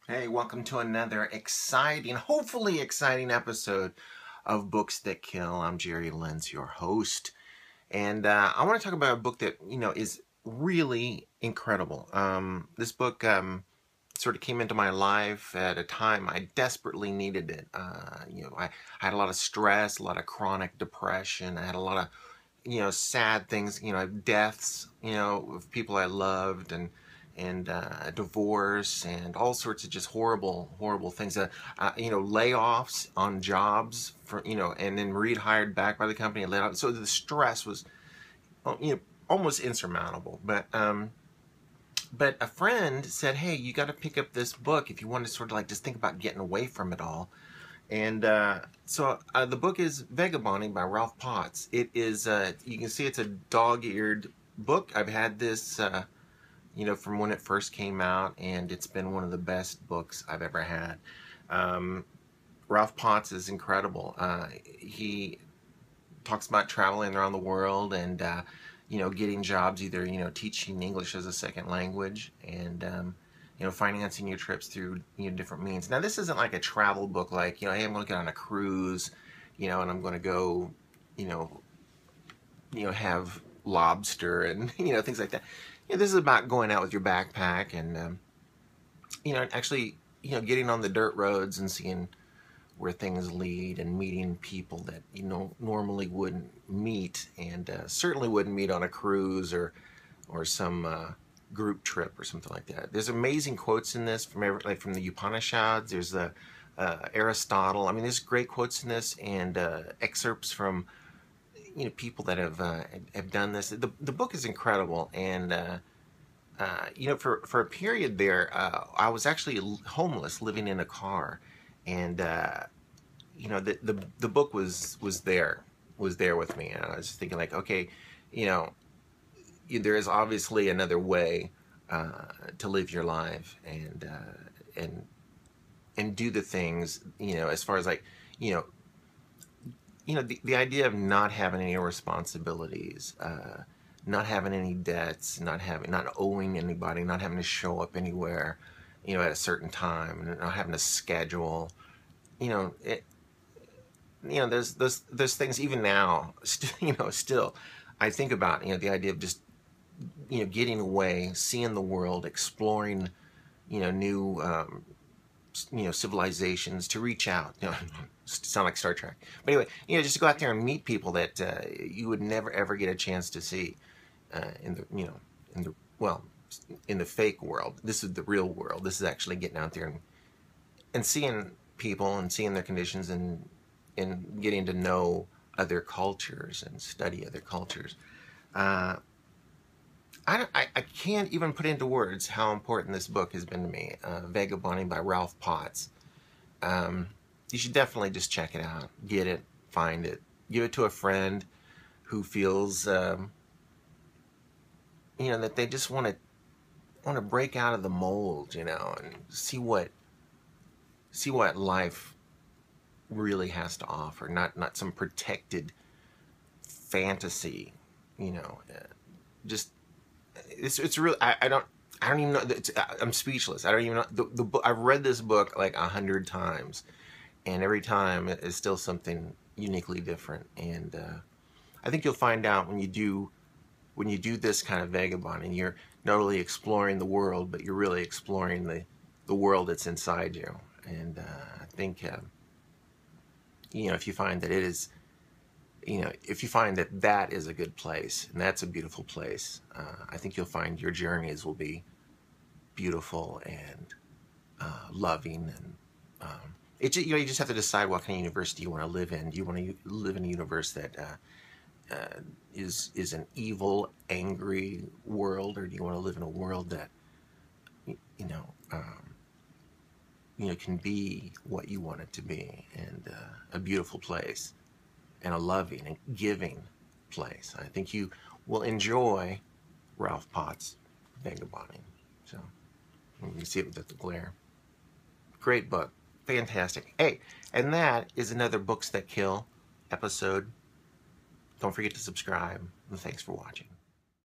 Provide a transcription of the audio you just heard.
Hey, welcome to another exciting, hopefully exciting episode of Books That Kill. I'm Jerry Lenz, your host, and I want to talk about a book that is really incredible. This book sort of came into my life at a time I desperately needed it. I had a lot of stress, a lot of chronic depression. I had a lot of sad things, deaths, of people I loved, and divorce and all sorts of just horrible things. Layoffs on jobs and then rehired back by the company and laid off. So the stress was, almost insurmountable. But a friend said, "Hey, you got to pick up this book if you want to sort of like just think about getting away from it all." And so the book is Vagabonding by Rolf Potts. It is, you can see it's a dog-eared book. I've had this, from when it first came out, and it's been one of the best books I've ever had. Rolf Potts is incredible. He talks about traveling around the world and, getting jobs, either, teaching English as a second language and, financing your trips through different means. Now, this isn't like a travel book, like hey, I'm going to get on a cruise, and I'm going to go, have lobster and things like that. This is about going out with your backpack and actually getting on the dirt roads and seeing where things lead and meeting people that normally wouldn't meet and certainly wouldn't meet on a cruise or some group trip or something like that. There's amazing quotes in this from the Upanishads. There's the Aristotle. I mean, there's great quotes in this and excerpts from people that have done this. The book is incredible, and for a period there, I was actually homeless, living in a car, and the book was there with me, and I was just thinking like, okay, there is obviously another way to live your life and do the things, as far as like, the idea of not having any responsibilities, not having any debts, not owing anybody, not having to show up anywhere, at a certain time, not having a schedule, there's things even now, still, I think about, the idea of just, getting away, seeing the world, exploring, new, civilizations, to reach out, sound like Star Trek. But anyway, just to go out there and meet people that you would never ever get a chance to see in the fake world. This is the real world. This is actually getting out there and seeing people and seeing their conditions and getting to know other cultures and study other cultures. I can't even put into words how important this book has been to me. Vagabonding by Rolf Potts. You should definitely just check it out. Get it, find it, give it to a friend who feels, that they just want to break out of the mold, and see what life really has to offer. Not some protected fantasy, just. It's really, I don't even know. I'm speechless. I don't even know the book. I've read this book like 100 times, and every time it is still something uniquely different. And I think you'll find out when you do this kind of vagabonding, you're not only exploring the world, but you're really exploring the world that's inside you. And I think if you find that it is. If you find that that is a good place and that's a beautiful place, I think you'll find your journeys will be beautiful and loving. And you just have to decide what kind of universe do you want to live in. Do you want to live in a universe that is an evil, angry world, or do you want to live in a world that can be what you want it to be, and a beautiful place, and a loving and giving place? I think you will enjoy Rolf Potts' Vagabonding. So, you can see it with the glare. Great book. Fantastic. Hey, and that is another Books That Kill episode. Don't forget to subscribe, and thanks for watching.